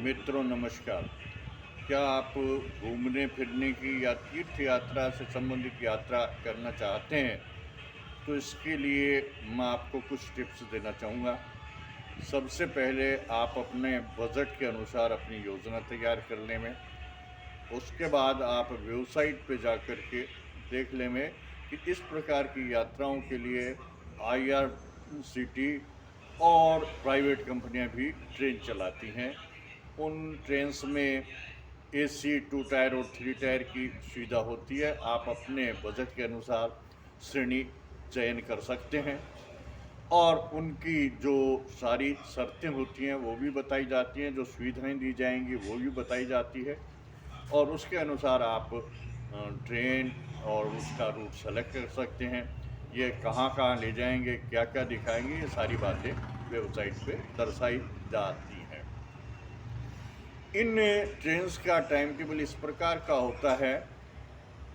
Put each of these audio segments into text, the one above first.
मित्रों नमस्कार। क्या आप घूमने फिरने की या तीर्थ यात्रा से संबंधित यात्रा करना चाहते हैं? तो इसके लिए मैं आपको कुछ टिप्स देना चाहूँगा। सबसे पहले आप अपने बजट के अनुसार अपनी योजना तैयार कर लें में। उसके बाद आप वेबसाइट पे जा कर के देख लें में कि इस प्रकार की यात्राओं के लिए आईआरसीटी और प्राइवेट कंपनियां भी ट्रेन चलाती हैं। उन ट्रेन्स में एसी 2 टायर और 3 टायर की सुविधा होती है। आप अपने बजट के अनुसार श्रेणी चयन कर सकते हैं और उनकी जो सारी शर्तें होती हैं वो भी बताई जाती हैं, जो सुविधाएं दी जाएंगी वो भी बताई जाती है और उसके अनुसार आप ट्रेन और उसका रूट सेलेक्ट कर सकते हैं। ये कहाँ-कहाँ ले जाएंगे, क्या-क्या दिखाएंगे, ये सारी बातें वेबसाइट पे दर्शाई जाती हैं। इन ट्रेन्स का टाइम टेबल इस प्रकार का होता है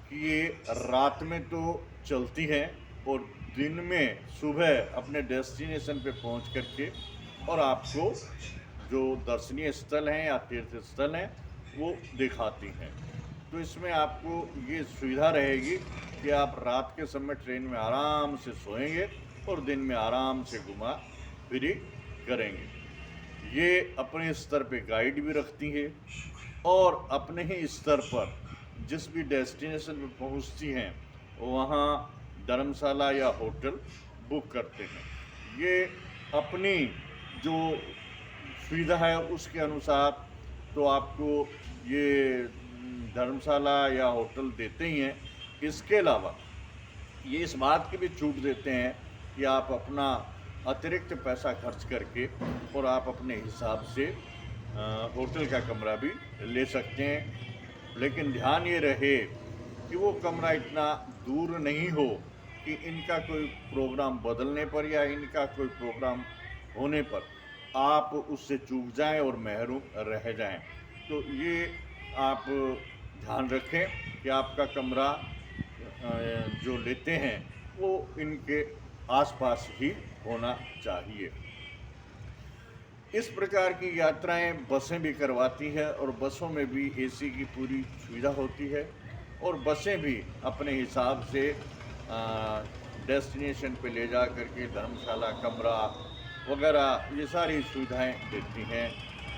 कि ये रात में तो चलती हैं और दिन में सुबह अपने डेस्टिनेशन पे पहुंच करके और आपको जो दर्शनीय स्थल हैं या तीर्थ स्थल हैं वो दिखाती हैं। तो इसमें आपको ये सुविधा रहेगी कि आप रात के समय ट्रेन में आराम से सोएंगे और दिन में आराम से घुमा फिरी करेंगे। ये अपने स्तर पे गाइड भी रखती है और अपने ही स्तर पर जिस भी डेस्टिनेशन पे पहुंचती हैं वहाँ धर्मशाला या होटल बुक करते हैं। ये अपनी जो सुविधा है उसके अनुसार तो आपको ये धर्मशाला या होटल देते ही हैं। इसके अलावा ये इस बात की भी छूट देते हैं कि आप अपना अतिरिक्त पैसा खर्च करके और आप अपने हिसाब से होटल का कमरा भी ले सकते हैं। लेकिन ध्यान ये रहे कि वो कमरा इतना दूर नहीं हो कि इनका कोई प्रोग्राम बदलने पर या इनका कोई प्रोग्राम होने पर आप उससे चूक जाएं और महरूम रह जाएं। तो ये आप ध्यान रखें कि आपका कमरा जो लेते हैं वो इनके आसपास ही होना चाहिए। इस प्रकार की यात्राएं बसें भी करवाती है और बसों में भी एसी की पूरी सुविधा होती है और बसें भी अपने हिसाब से डेस्टिनेशन पे ले जा करके धर्मशाला, कमरा वगैरह ये सारी सुविधाएं देती हैं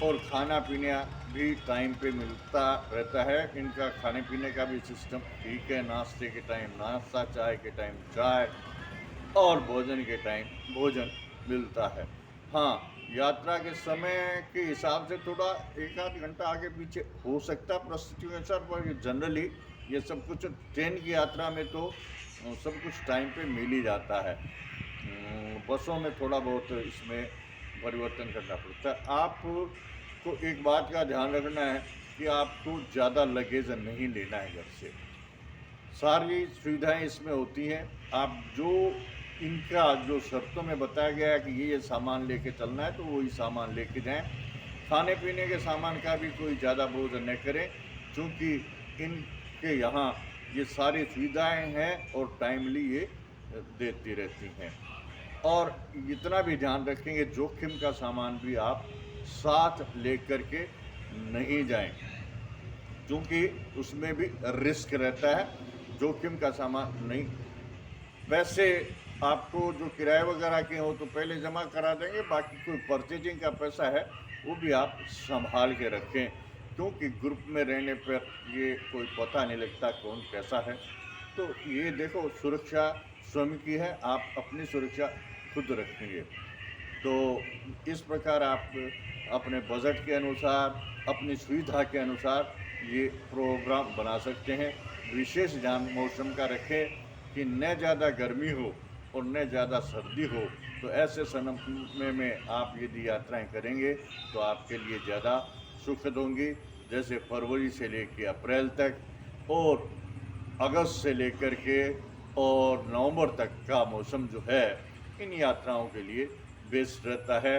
और खाना पीना भी टाइम पे मिलता रहता है। इनका खाने पीने का भी सिस्टम ठीक है। नाश्ते के टाइम नाश्ता, चाय के टाइम चाय और भोजन के टाइम भोजन मिलता है। हाँ, यात्रा के समय के हिसाब से थोड़ा एक आध घंटा आगे पीछे हो सकता है परिस्थितियों के अनुसार, पर जनरली ये सब कुछ ट्रेन की यात्रा में तो सब कुछ टाइम पे मिल ही जाता है। बसों में थोड़ा बहुत इसमें परिवर्तन करना पड़ता है। आपको एक बात का ध्यान रखना है कि आपको ज़्यादा लगेज नहीं लेना है घर से। सारी सुविधाएं इसमें होती हैं। आप जो इनका जो शर्तों में बताया गया है कि ये सामान लेके चलना है तो वही सामान लेके जाएं। खाने पीने के सामान का भी कोई ज़्यादा बोझ न करें, क्योंकि इनके यहाँ ये सारी सुविधाएं हैं और टाइमली ये देती रहती हैं। और इतना भी ध्यान रखेंगे जोखिम का सामान भी आप साथ लेकर के नहीं जाएं, क्योंकि उसमें भी रिस्क रहता है। जोखिम का सामान नहीं। वैसे आपको जो किराए वगैरह के हो तो पहले जमा करा देंगे, बाकी कोई परचेजिंग का पैसा है वो भी आप संभाल के रखें, क्योंकि ग्रुप में रहने पर ये कोई पता नहीं लगता कौन कैसा है। तो ये देखो, सुरक्षा स्वयं की है, आप अपनी सुरक्षा खुद रखेंगे। तो इस प्रकार आप अपने बजट के अनुसार, अपनी सुविधा के अनुसार ये प्रोग्राम बना सकते हैं। विशेष ध्यान मौसम का रखें कि न ज़्यादा गर्मी हो और न ज़्यादा सर्दी हो। तो ऐसे समय में आप यदि यात्राएं करेंगे तो आपके लिए ज़्यादा सुखद होंगी। जैसे फरवरी से लेकर अप्रैल तक और अगस्त से लेकर के और नवंबर तक का मौसम जो है इन यात्राओं के लिए बेस्ट रहता है।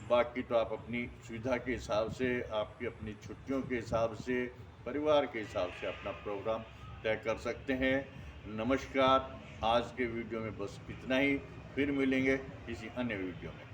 बाकी तो आप अपनी सुविधा के हिसाब से, आपकी अपनी छुट्टियों के हिसाब से, परिवार के हिसाब से अपना प्रोग्राम तय कर सकते हैं। नमस्कार। आज के वीडियो में बस इतना ही। फिर मिलेंगे किसी अन्य वीडियो में।